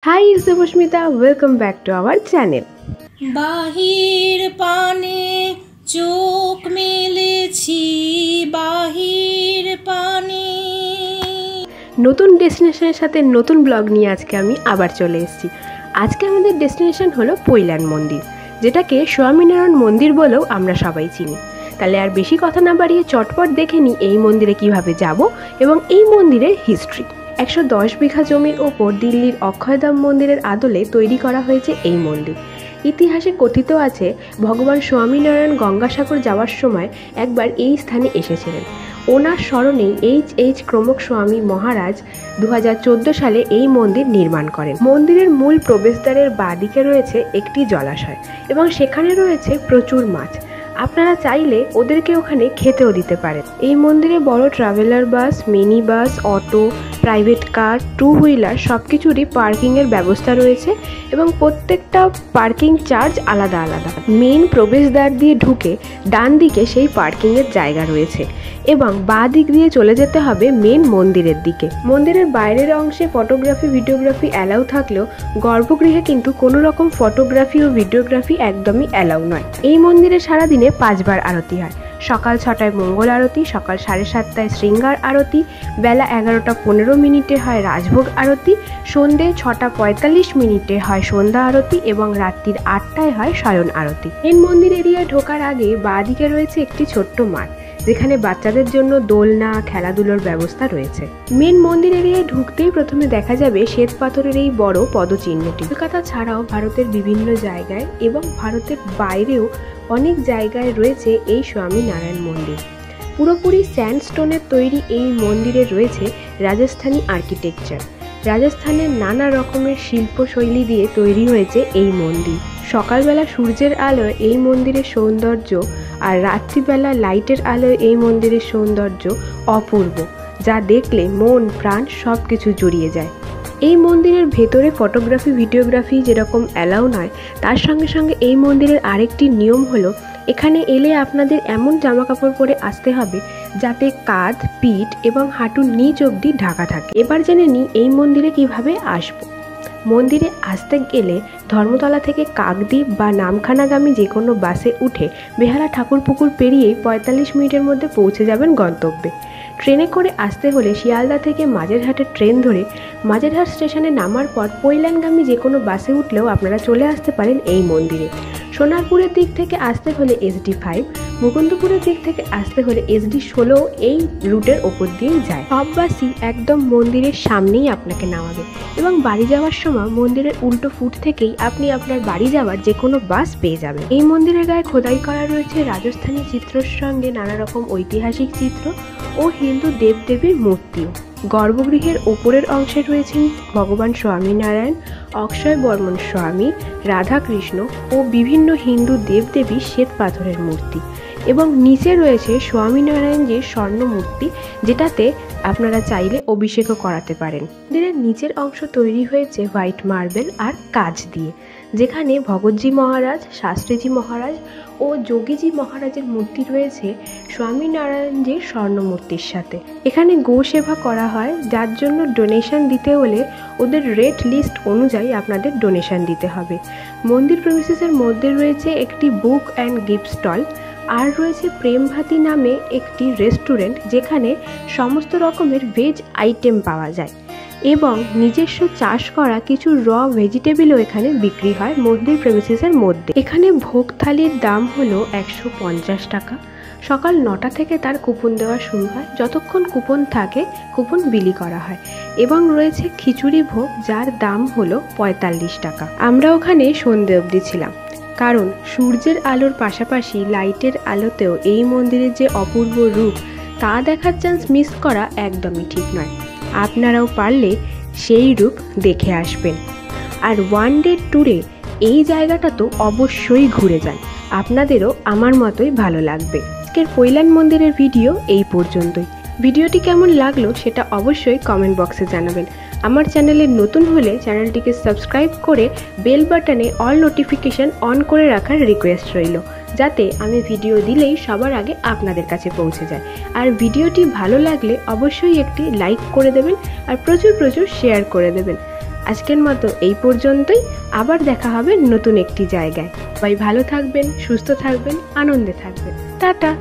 Hi, it's Devoshmita. Welcome back to our channel. বাহির পানে চোখ মেলেছি বাহির পানে। নতুন ডেস্টিনেশনের সাথে নতুন ব্লগ নিয়ে আজকে আমি আবার চলে এসেছি। আজকে আমাদের ডেস্টিনেশন হলো পৈলান মন্দির, যেটাকে স্বামীনারায়ণ মন্দির বলেও আমরা সবাই চিনি। তাহলে আর বেশি কথা না বাড়িয়ে চটপট দেখে নিই এই মন্দিরে কিভাবে যাব এবং এই মন্দিরের হিস্ট্রি। 110 বিঘা জমির ওপর দিল্লির অক্ষয়ধাম মন্দিরের আদলে তৈরি করা হয়েছে এই মন্দির। ইতিহাসে কথিত আছে ভগবান স্বামীনারায়ণ গঙ্গাসাগর যাওয়ার সময় একবার এই স্থানে এসেছিলেন। ওনার স্মরণেই এইচ ক্রমক স্বামী মহারাজ 2014 সালে এই মন্দির নির্মাণ করেন। মন্দিরের মূল প্রবেশদ্বারের বাঁদিকে রয়েছে একটি জলাশয় এবং সেখানে রয়েছে প্রচুর মাছ। আপনারা চাইলে ওদেরকে ওখানে খেতেও দিতে পারেন। এই মন্দিরে বড় traveller bus, mini bus, auto, private car, two wheeler সব কিছুরই পার্কিংয়ের ব্যবস্থা রয়েছে এবং প্রত্যেকটা পার্কিং চার্জ আলাদা আলাদা। মেইন প্রবেশদ্বার দিয়ে ঢুকে ডান দিকে সেই পার্কিংয়ের জায়গা রয়েছে এবং বাঁ দিক দিয়ে চলে যেতে হবে মেন মন্দিরের দিকে। মন্দিরের বাইরের অংশে ফটোগ্রাফি ভিডিওগ্রাফি অ্যালাউ থাকলেও গর্ভগৃহে কিন্তু কোনো রকম ফটোগ্রাফি ও ভিডিওগ্রাফি একদমই অ্যালাউ নয়। এই মন্দিরে সারাদিনে 5 বার আরতি হয়। সকাল 6টায় মঙ্গল আরতি, সকাল 7:30টায় শৃঙ্গার আরতি, বেলা 11:15 হয় রাজভোগ আরতি, সন্ধে 6:45 হয় সন্ধ্যা আরতি এবং রাত্রির 8টায় হয় শয়ন আরতি। মেন মন্দির এরিয়ায় ঢোকার আগে বাঁ দিকে রয়েছে একটি ছোট্ট মাঠ, যেখানে বাচ্চাদের জন্য দোলনা, খেলাধুলোর ব্যবস্থা রয়েছে। মেন মন্দির এরিয়ায় ঢুকতেই প্রথমে দেখা যাবে শ্বেত পাথরের এই বড় পদচিহ্নটি। কলকাতা ছাড়াও ভারতের বিভিন্ন জায়গায় এবং ভারতের বাইরেও অনেক জায়গায় রয়েছে এই স্বামীনারায়ণ মন্দির। পুরোপুরি স্যান্ডস্টোনের তৈরি এই মন্দিরে রয়েছে রাজস্থানী আর্কিটেকচার। রাজস্থানের নানা রকমের শিল্পশৈলী দিয়ে তৈরি হয়েছে এই মন্দির। সকালবেলা সূর্যের আলোয় এই মন্দিরের সৌন্দর্য আর রাত্রিবেলা লাইটের আলোয় এই মন্দিরের সৌন্দর্য অপূর্ব, যা দেখলে মন প্রাণ সব কিছু জুড়িয়ে যায়। এই মন্দিরের ভেতরে ফটোগ্রাফি ভিডিওগ্রাফি যেরকম অ্যালাউ নয়, তার সঙ্গে সঙ্গে এই মন্দিরের আরেকটি নিয়ম হলো এখানে এলে আপনাদের এমন জামাকাপড় পরে আসতে হবে যাতে কাঁধ, পিঠ এবং হাঁটুর নিচ অবধি ঢাকা থাকে। এবার জেনে নিই এই মন্দিরে কিভাবে আসবো। মন্দিরে আসতে গেলে ধর্মতলা থেকে কাকদ্বীপ বা নামখানাগামী যে কোনো বাসে উঠে বেহালা ঠাকুরপুকুর পেরিয়েই 45 মিনিটের মধ্যে পৌঁছে যাবেন গন্তব্যে। ট্রেনে করে আসতে হলে শিয়ালদা থেকে মাঝেরহাটের ট্রেন ধরে মাঝেরহাট স্টেশনে নামার পর পৈলানগামী যে কোনো বাসে উঠলেও আপনারা চলে আসতে পারেন এই মন্দিরে। সোনারপুরের দিক থেকে আসতে হলে SD5, মুকুন্দপুরের দিক থেকে আসতে হলে SD16 এই রুটের ওপর দিয়েই যায়। সব বাসই একদম মন্দিরের সামনেই আপনাকে নামাবে এবং বাড়ি যাওয়ার সময় মন্দিরের উল্টো ফুট থেকেই আপনি আপনার বাড়ি যাওয়ার যে কোনো বাস পেয়ে যাবেন। এই মন্দিরের গায়ে খোদাই করা রয়েছে রাজস্থানী চিত্রর সঙ্গে নানা রকম ঐতিহাসিক চিত্র ও হিন্দু দেবদেবীর মূর্তিও। গর্ভগৃহের ওপরের অংশে রয়েছেন ভগবান স্বামীনারায়ণ, অক্ষয় বর্মন স্বামী, রাধাকৃষ্ণ ও বিভিন্ন হিন্দু দেবদেবী শ্বেত পাথরের মূর্তি এবং নিচে রয়েছে স্বামীনারায়ণজির স্বর্ণ মূর্তি, যেটাতে আপনারা চাইলে অভিষেকও করাতে পারেন। মন্দিরের নিচের অংশ তৈরি হয়েছে হোয়াইট মার্বেল আর কাঁচ দিয়ে, যেখানে ভগতজি মহারাজ, শাস্ত্রীজি মহারাজ ও যোগীজি মহারাজের মূর্তি রয়েছে স্বামীনারায়ণজির স্বর্ণ মূর্তির সাথে। এখানে গো সেবা করা হয়, যার জন্য ডোনেশন দিতে হলে ওদের রেট লিস্ট অনুযায়ী আপনাদের ডোনেশন দিতে হবে। মন্দির প্রেমিসেসের মধ্যে রয়েছে একটি বুক অ্যান্ড গিফট স্টল, আর রয়েছে প্রেমভাতি নামে একটি রেস্টুরেন্ট, যেখানে সমস্ত রকমের ভেজ আইটেম পাওয়া যায় এবং নিজস্ব চাষ করা কিছু র ভেজিটেবলও এখানে বিক্রি হয় মন্দির প্রেমিসেসের মধ্যে। এখানে ভোগ থালির দাম হলো 150 টাকা। সকাল 9টা থেকে তার কুপন দেওয়া শুরু হয়, যতক্ষণ কুপন থাকে কুপন বিলি করা হয় এবং রয়েছে খিচুড়ি ভোগ, যার দাম হলো 45 টাকা। আমরা ওখানে সন্ধে অবধি ছিলাম, কারণ সূর্যের আলোর পাশাপাশি লাইটের আলোতেও এই মন্দিরের যে অপূর্ব রূপ তা দেখার চান্স মিস করা একদমই ঠিক নয়। আপনারাও পারলে সেই রূপ দেখে আসবেন। আর ওয়ান ডে ট্যুরে এই জায়গাটা তো অবশ্যই ঘুরে যান, আপনাদেরও আমার মতোই ভালো লাগবে। আজকের পৈলান মন্দিরের ভিডিও এই পর্যন্তই। ভিডিওটি কেমন লাগলো সেটা অবশ্যই কমেন্ট বক্সে জানাবেন। আমার চ্যানেলে নতুন হলে চ্যানেলটিকে সাবস্ক্রাইব করে বেল বাটনে অল নোটিফিকেশান অন করে রাখার রিকোয়েস্ট রইল, যাতে আমি ভিডিও দিলেই সবার আগে আপনাদের কাছে পৌঁছে যায়। আর ভিডিওটি ভালো লাগলে অবশ্যই একটি লাইক করে দেবেন আর প্রচুর শেয়ার করে দেবেন। আজকের মতো এই পর্যন্তই। আবার দেখা হবে নতুন একটি জায়গায়। সবাই ভালো থাকবেন, সুস্থ থাকবেন, আনন্দে থাকবেন। টাটা।